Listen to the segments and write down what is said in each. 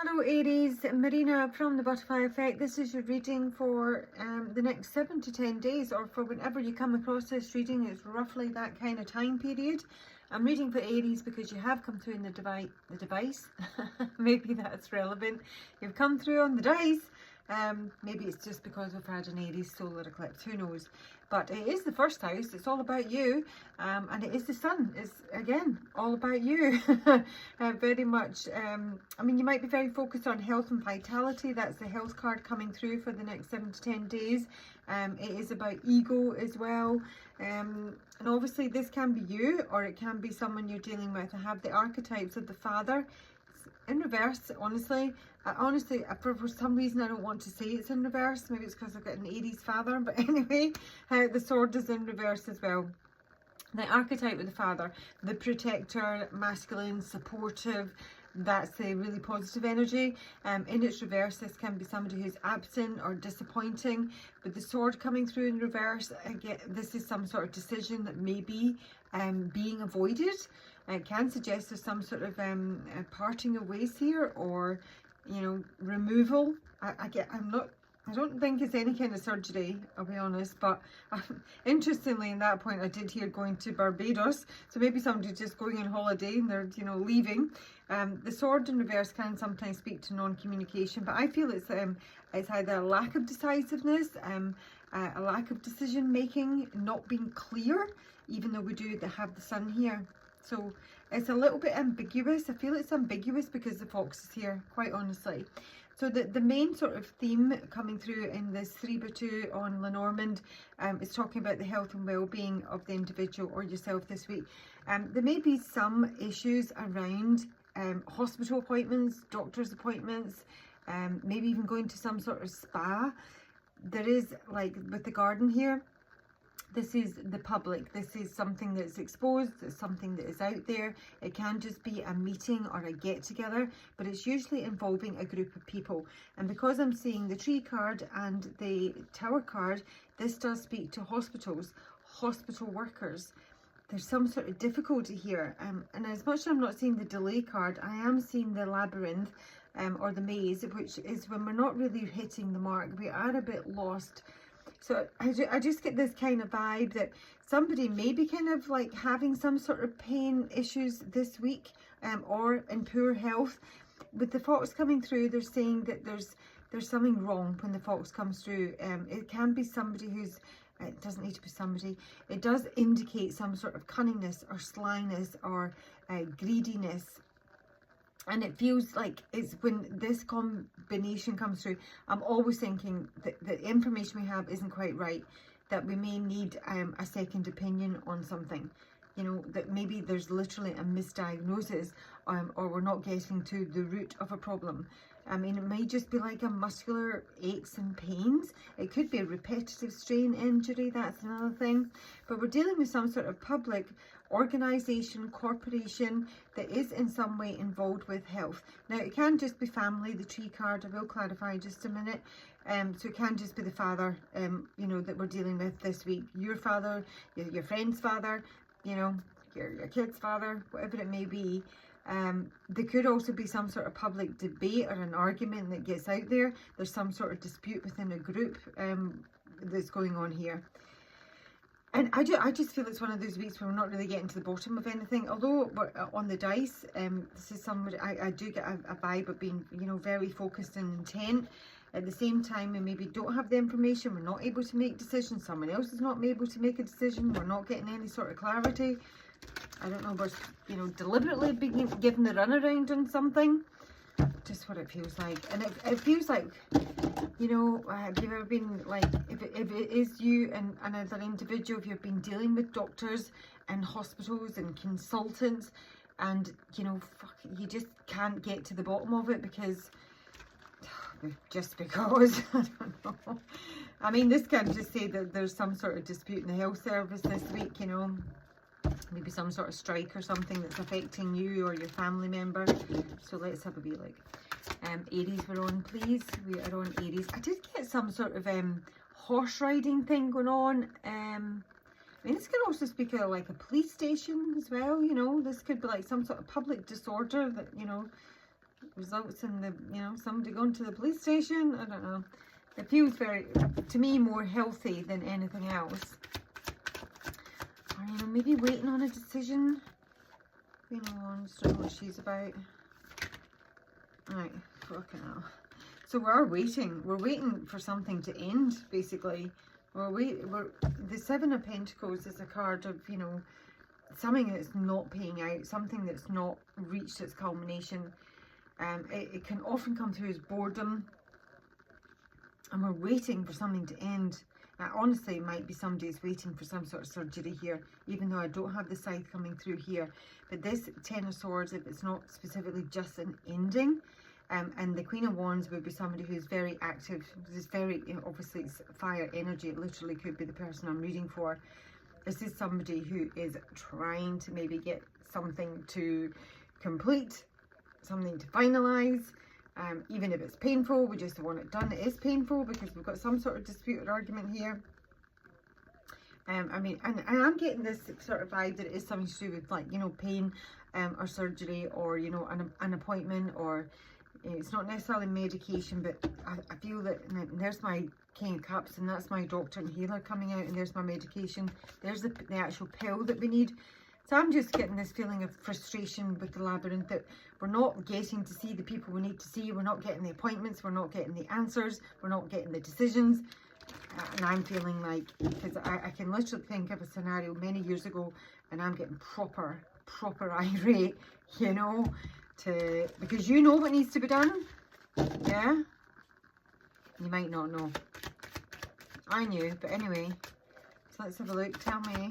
Hello Aries, Marina from the Butterfly Effect. This is your reading for the next 7 to 10 days, or for whenever you come across this reading. It's roughly that kind of time period. I'm reading for Aries because you have come through in the device. Maybe that's relevant. You've come through on the dice. Maybe it's just because we've had an Aries solar eclipse, who knows. But it is the first house, it's all about you, and it is the sun, it's again all about you. Very much, I mean, you might be very focused on health and vitality. That's the health card coming through for the next 7 to 10 days. It is about ego as well, and obviously this can be you, or it can be someone you're dealing with. I have the archetypes of the father in reverse. Honestly, for some reason I don't want to say it's in reverse. Maybe it's because I've got an Aries father, but anyway, the sword is in reverse as well. The archetype of the father, the protector, masculine, supportive, that's the really positive energy. In its reverse, this can be somebody who's absent or disappointing. But the sword coming through in reverse, again, this is some sort of decision that may be being avoided. It can suggest there's some sort of parting of ways here, or removal. I don't think it's any kind of surgery, I'll be honest, but interestingly, in that point, I did hear going to Barbados, so maybe somebody's just going on holiday and they're, leaving. The sword in reverse can sometimes speak to non-communication, but I feel it's either a lack of decisiveness, a lack of decision-making, not being clear, even though we do have the sun here. So it's a little bit ambiguous. I feel it's ambiguous because the fox is here, quite honestly. So the main sort of theme coming through in this 3x2 on Lenormand is talking about the health and well-being of the individual or yourself this week. There may be some issues around hospital appointments, doctor's appointments, maybe even going to some sort of spa. There is, like with the garden here, this is the public. This is something that's exposed. It's something that is out there. It can just be a meeting or a get together, but it's usually involving a group of people. And because I'm seeing the tree card and the tower card, this does speak to hospitals, hospital workers. There's some sort of difficulty here. And as much as I'm not seeing the delay card, I am seeing the labyrinth or the maze, which is when we're not really hitting the mark. We are a bit lost. So I just get this kind of vibe that somebody may be kind of like having some sort of pain issues this week, or in poor health. With the fox coming through, they're saying that there's something wrong when the fox comes through. It can be somebody who's, it doesn't need to be somebody, it does indicate some sort of cunningness or slyness or greediness. And it feels like it's when this combination comes through, I'm always thinking that the information we have isn't quite right, that we may need a second opinion on something. That maybe there's literally a misdiagnosis, or we're not getting to the root of a problem. I mean, it may just be like a muscular aches and pains. It could be a repetitive strain injury, that's another thing. But we're dealing with some sort of public organisation, corporation that is in some way involved with health. Now, it can just be family, the tree card, I will clarify in just a minute. So it can just be the father, that we're dealing with this week. Your father, your friend's father, your kid's father, whatever it may be. There could also be some sort of public debate or an argument that gets out there. There's some sort of dispute within a group that's going on here. And I just feel it's one of those weeks where we're not really getting to the bottom of anything. Although we're on the dice, this is somebody, I do get a vibe of being, very focused and intent. At the same time, we maybe don't have the information. We're not able to make decisions. Someone else is not able to make a decision. We're not getting any sort of clarity. I don't know, we're, deliberately being given the runaround on something. Just what it feels like. And it feels like, have you ever been like, if it is you and another individual, if you've been dealing with doctors and hospitals and consultants, and, you just can't get to the bottom of it because, I don't know. I mean, this can just say that there's some sort of dispute in the health service this week, maybe some sort of strike or something that's affecting you or your family member. So let's have a wee look. Aries, we're on, please. We are on Aries. I did get some sort of horse riding thing going on. I mean, this could also speak of like a police station as well. This could be like some sort of public disorder that, results in the, you know, somebody going to the police station. I don't know. It feels very, to me, more healthy than anything else. Or, you know, maybe waiting on a decision. Queen of Wands, don't know what she's about. Right, fucking hell. So we're waiting. We're waiting for something to end, basically. The Seven of Pentacles is a card of, you know, something that's not paying out, something that's not reached its culmination. It can often come through as boredom, and we're waiting for something to end. Honestly, it might be somebody's waiting for some sort of surgery here, even though I don't have the scythe coming through here. But this Ten of Swords, if it's not specifically just an ending, and the Queen of Wands would be somebody who's very active. This is very, you know, obviously it's fire energy. It literally could be the person I'm reading for. This is somebody who is trying to maybe get something to complete, something to finalize. Even if it's painful, we just want it done. It is painful because we've got some sort of disputed argument here. I mean, and I'm getting this sort of vibe that it is something to do with, like, you know, pain or surgery, or, you know, an appointment, or it's not necessarily medication, but I feel that, and there's my King of Cups, and that's my doctor and healer coming out, and there's my medication. There's the actual pill that we need. So I'm just getting this feeling of frustration with the labyrinth, that we're not getting to see the people we need to see. We're not getting the appointments. We're not getting the answers. We're not getting the decisions. And I'm feeling like, because I can literally think of a scenario many years ago, and I'm getting proper irate, you know, because you know what needs to be done. Yeah? You might not know. I knew, but anyway. So let's have a look. Tell me.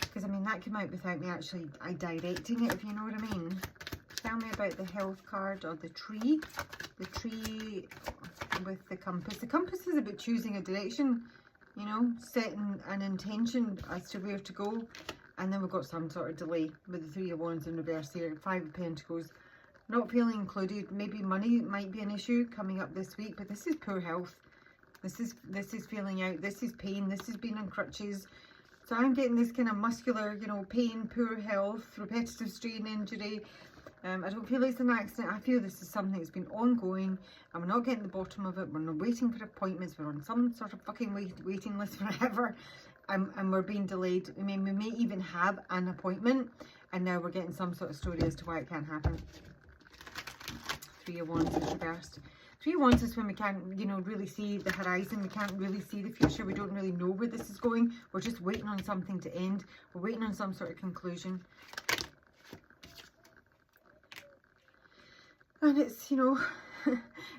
Because, I mean, that came out without me actually directing it, if you know what I mean. Tell me about the health card, or the tree. The tree with the compass. The compass is about choosing a direction, you know, setting an intention as to where to go. And then we've got some sort of delay with the Three of Wands in reverse here. Five of Pentacles. Not feeling included. Maybe money might be an issue coming up this week, but this is poor health. This is feeling out. This is pain. This has been on crutches. So I'm getting this kind of muscular, you know, pain, poor health, repetitive strain, injury. I don't feel it's an accident. I feel this is something that's been ongoing, and we're not getting the bottom of it. We're not waiting for appointments. We're on some sort of fucking waiting list forever, and we're being delayed. I mean, we may even have an appointment, and now we're getting some sort of story as to why it can't happen. Three of Wands is reversed. Three of Wands is when we can't, you know, really see the horizon. We can't really see the future. We don't really know where this is going. We're just waiting on something to end. We're waiting on some sort of conclusion. And it's, you know,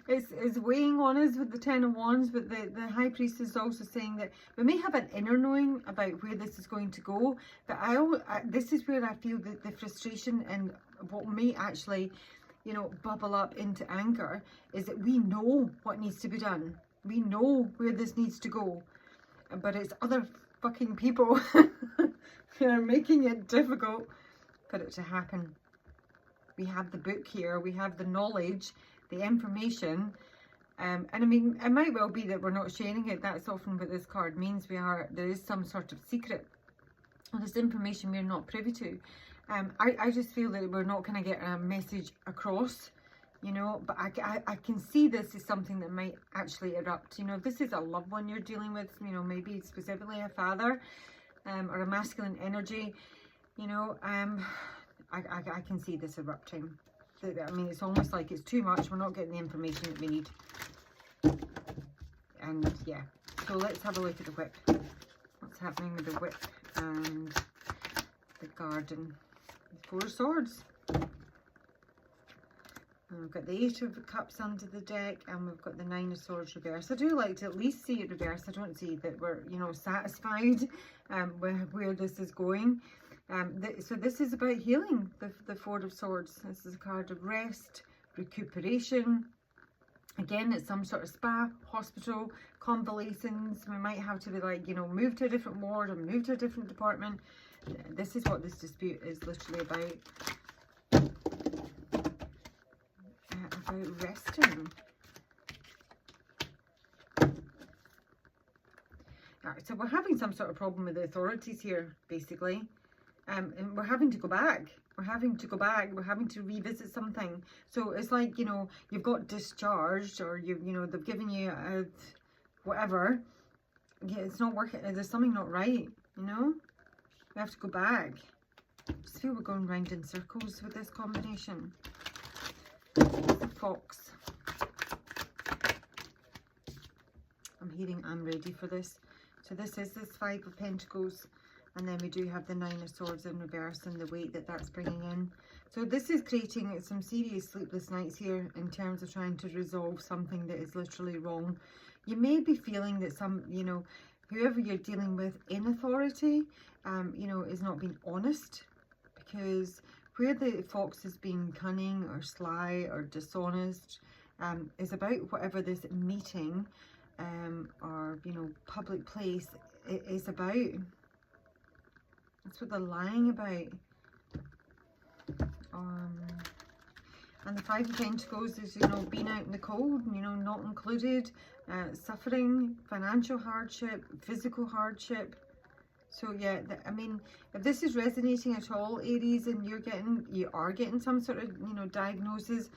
it's weighing on us with the Ten of Wands, but the High Priestess is also saying that we may have an inner knowing about where this is going to go, but this is where I feel that the frustration and what may actually, you know, bubble up into anger is that we know what needs to be done. We know where this needs to go, but it's other fucking people who are making it difficult for it to happen. We have the book here, we have the knowledge, the information, and I mean, it might well be that we're not sharing it. That's often what this card means. There is some sort of secret, or there's information we're not privy to. I just feel that we're not going to get a message across, you know, but I can see this is something that might actually erupt. You know, if this is a loved one you're dealing with, you know, maybe specifically a father, or a masculine energy, you know, I can see this erupting. I mean, it's almost like it's too much. We're not getting the information that we need. And yeah, so let's have a look at the whip. What's happening with the whip and the garden? Four of Swords. And we've got the Eight of Cups under the deck, and we've got the Nine of Swords reverse. I do like to at least see it reverse. I don't see that we're, you know, satisfied with where this is going. So this is about healing, the Four of Swords. This is a card of rest, recuperation. Again, it's some sort of spa, hospital, convalescence. We might have to be like, you know, move to a different ward or move to a different department. This is what this dispute is literally about. About resting. Right, so we're having some sort of problem with the authorities here, basically. and we're having to go back. We're having to go back. We're having to revisit something. So it's like, you know, you've got discharged, or you know, they've given you a whatever. Yeah, it's not working. There's something not right, you know. We have to go back. I just feel we're going round in circles with this combination. The fox. I'm hearing I'm ready for this. So this is this 5 of Pentacles, and then we do have the 9 of Swords in reverse and the weight that that's bringing in. So this is creating some serious sleepless nights here in terms of trying to resolve something that is literally wrong. You may be feeling that some, you know, whoever you're dealing with in authority, you know, is not being honest, because where the fox is being cunning or sly or dishonest is about whatever this meeting or, you know, public place is about. That's what they're lying about. And the 5 of Pentacles is, you know, being out in the cold, you know, not included, suffering, financial hardship, physical hardship. So yeah, I mean, if this is resonating at all, Aries, and you are getting some sort of, you know, diagnosis,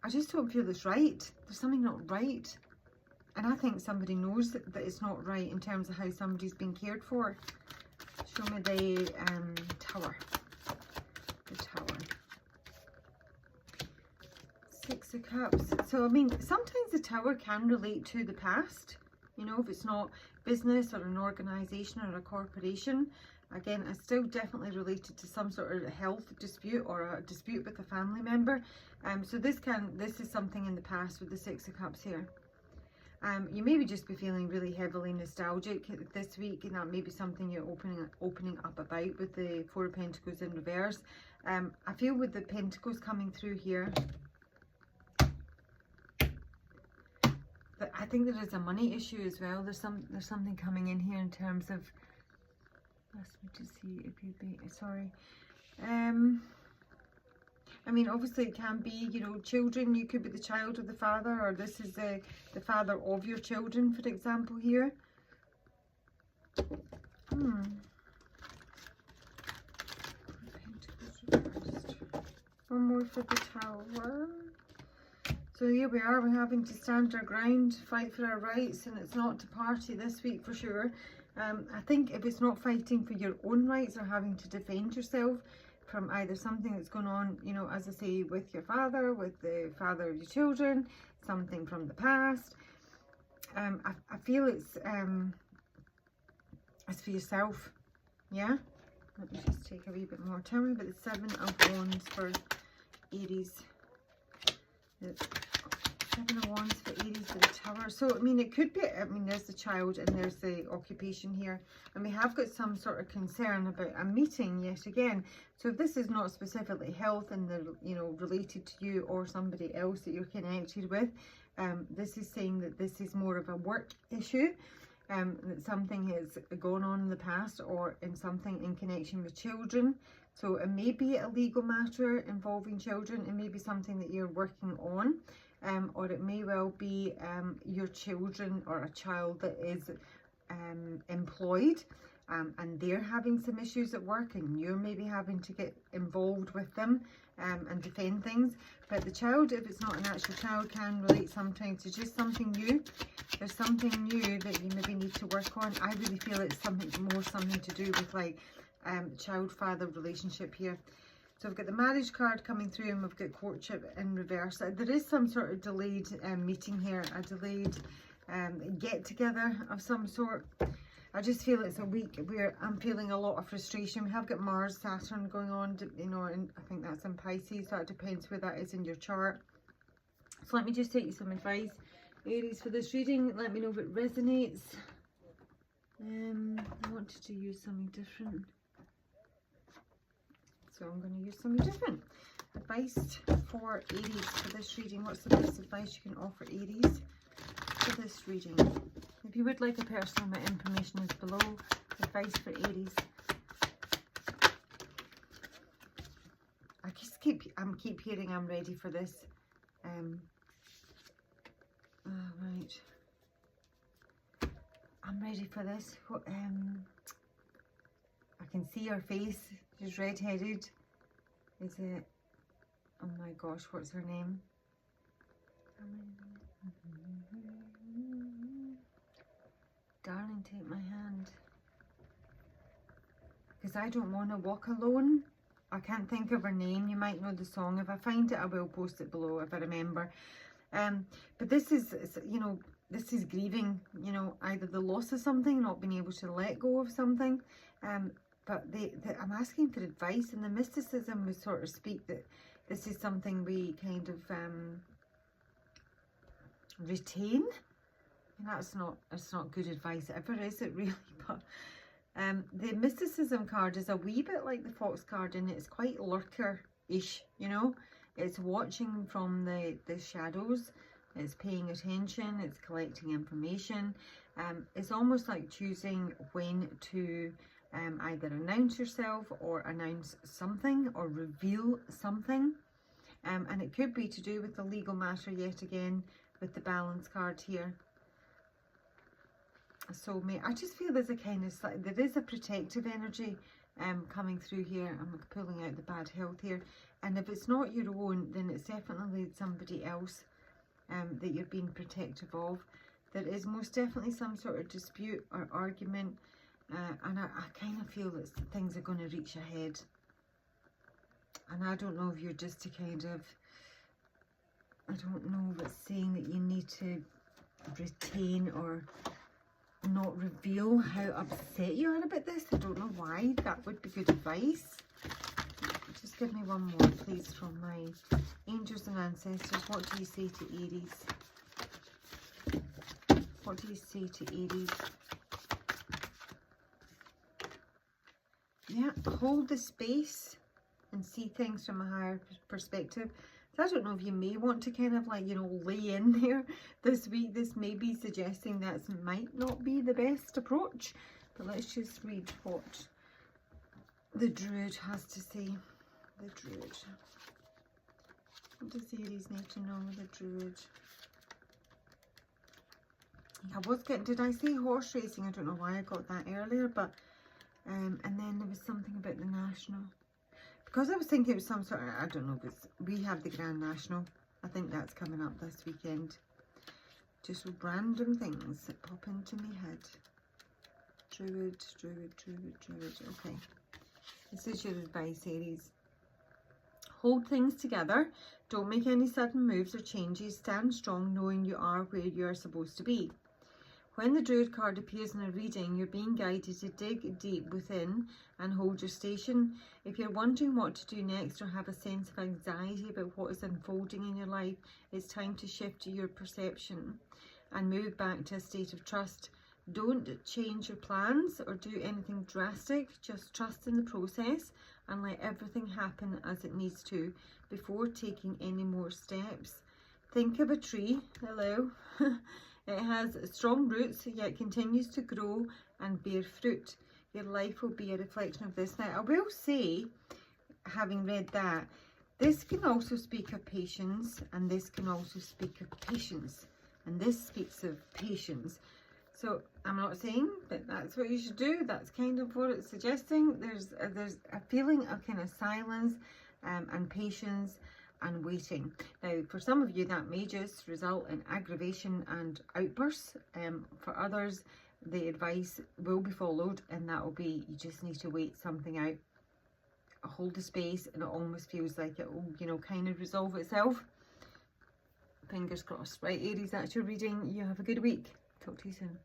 I just don't feel it's right. There's something not right. And I think somebody knows that it's not right in terms of how somebody's being cared for. Show me the Tower. The Tower. 6 of Cups. So, I mean, sometimes the Tower can relate to the past. You know, if it's not business or an organisation or a corporation. Again, it's still definitely related to some sort of health dispute or a dispute with a family member. So this is something in the past with the 6 of Cups here. You maybe just be feeling really heavily nostalgic this week, and that may be something you're opening up about with the 4 of Pentacles in reverse. I feel with the Pentacles coming through here, but I think there is a money issue as well. There's something coming in here in terms of. Ask me to see if you'd be sorry. I mean, obviously it can be, you know, children. You could be the child of the father, or this is the father of your children, for example, here. One more for the Tower. So here we are, we're having to stand our ground, fight for our rights, and it's not to party this week for sure. I think if it's not fighting for your own rights or having to defend yourself from either something that's going on, you know, as I say, with your father, with the father of your children, something from the past, I feel it's for yourself, yeah? Let me just take a wee bit more. Tell me about the 7 of Wands for Aries. The 7 of Wands for Aries for the Tower. So, I mean, it could be, I mean, there's the child and there's the occupation here. And we have got some sort of concern about a meeting yet again. So if this is not specifically health and they're, you know, related to you or somebody else that you're connected with, this is saying that this is more of a work issue. That something has gone on in the past or in something in connection with children. So it may be a legal matter involving children. It may be something that you're working on. Or it may well be your children or a child that is employed and they're having some issues at work, and you're maybe having to get involved with them and defend things. But the child, if it's not an actual child, can relate sometimes to just something new. There's something new that you maybe need to work on. I really feel it's something to do with like child-father relationship here. So we've got the marriage card coming through, and we've got courtship in reverse. There is some sort of delayed meeting here, a delayed get-together of some sort. I just feel it's a week where I'm feeling a lot of frustration. We have got Mars, Saturn going on, you know, and I think that's in Pisces, so it depends where that is in your chart. So let me just take you some advice, Aries, for this reading. Let me know if it resonates. I wanted to use something different. So I'm going to use something different. Advice for Aries for this reading. What's the best advice you can offer Aries for this reading? If you would like a personal, my information is below. Advice for Aries. I just keep hearing I'm ready for this. Right. I'm ready for this. I can see her face. She's red-headed. Is it? Oh my gosh, what's her name? Darling, take my hand. Because I don't want to walk alone. I can't think of her name. You might know the song. If I find it, I will post it below if I remember. But this is, you know, this is grieving, you know, either the loss of something, not being able to let go of something. But I'm asking for advice, and the mysticism would sort of speak that this is something we kind of retain. And that's not good advice ever, is it really? But the mysticism card is a wee bit like the fox card, and it's quite lurker-ish, you know. It's watching from the shadows, it's paying attention, it's collecting information. It's almost like choosing when to either announce yourself or announce something or reveal something. And it could be to do with the legal matter yet again with the balance card here. So I just feel there's a kind of, there is a protective energy coming through here. I'm pulling out the bad health here. And if it's not your own, then it's definitely somebody else that you're being protective of. There is most definitely some sort of dispute or argument. And I kind of feel that things are going to reach a head. And I don't know if you're just to kind of, I don't know if it's saying that you need to retain or not reveal how upset you are about this. I don't know why. That would be good advice. Just give me one more, please, from my angels and ancestors. What do you say to Aries? What do you say to Aries? Yeah, hold the space and see things from a higher perspective. So I don't know if you may want to kind of like, you know, lay in there this week. This may be suggesting that might not be the best approach. But let's just read what the Druid has to say. The Druid. What does Aries need to know with the Druid? I was getting, did I say horse racing? I don't know why I got that earlier, but and then there was something about the National. Because I was thinking it was some sort of, I don't know if it's, we have the Grand National. I think that's coming up this weekend. Just random things that pop into my head. Druid, Druid, Druid, Druid. Okay. This is your advice, Aries. Hold things together. Don't make any sudden moves or changes. Stand strong knowing you are where you are supposed to be. When the Druid card appears in a reading, you're being guided to dig deep within and hold your station. If you're wondering what to do next or have a sense of anxiety about what is unfolding in your life, it's time to shift your perception and move back to a state of trust. Don't change your plans or do anything drastic. Just trust in the process and let everything happen as it needs to before taking any more steps. Think of a tree. Hello. It has strong roots, yet continues to grow and bear fruit. Your life will be a reflection of this. Now, I will say, having read that, this can also speak of patience, and this can also speak of patience, and this speaks of patience. So, I'm not saying that that's what you should do. That's kind of what it's suggesting. There's a feeling of kind of silence and patience and waiting. Now, for some of you, that may just result in aggravation and outbursts. For others, the advice will be followed, and that will be, you just need to wait something out. Hold the space, and it almost feels like it will, you know, kind of resolve itself. Fingers crossed. Right, Aries, that's your reading. You have a good week. Talk to you soon.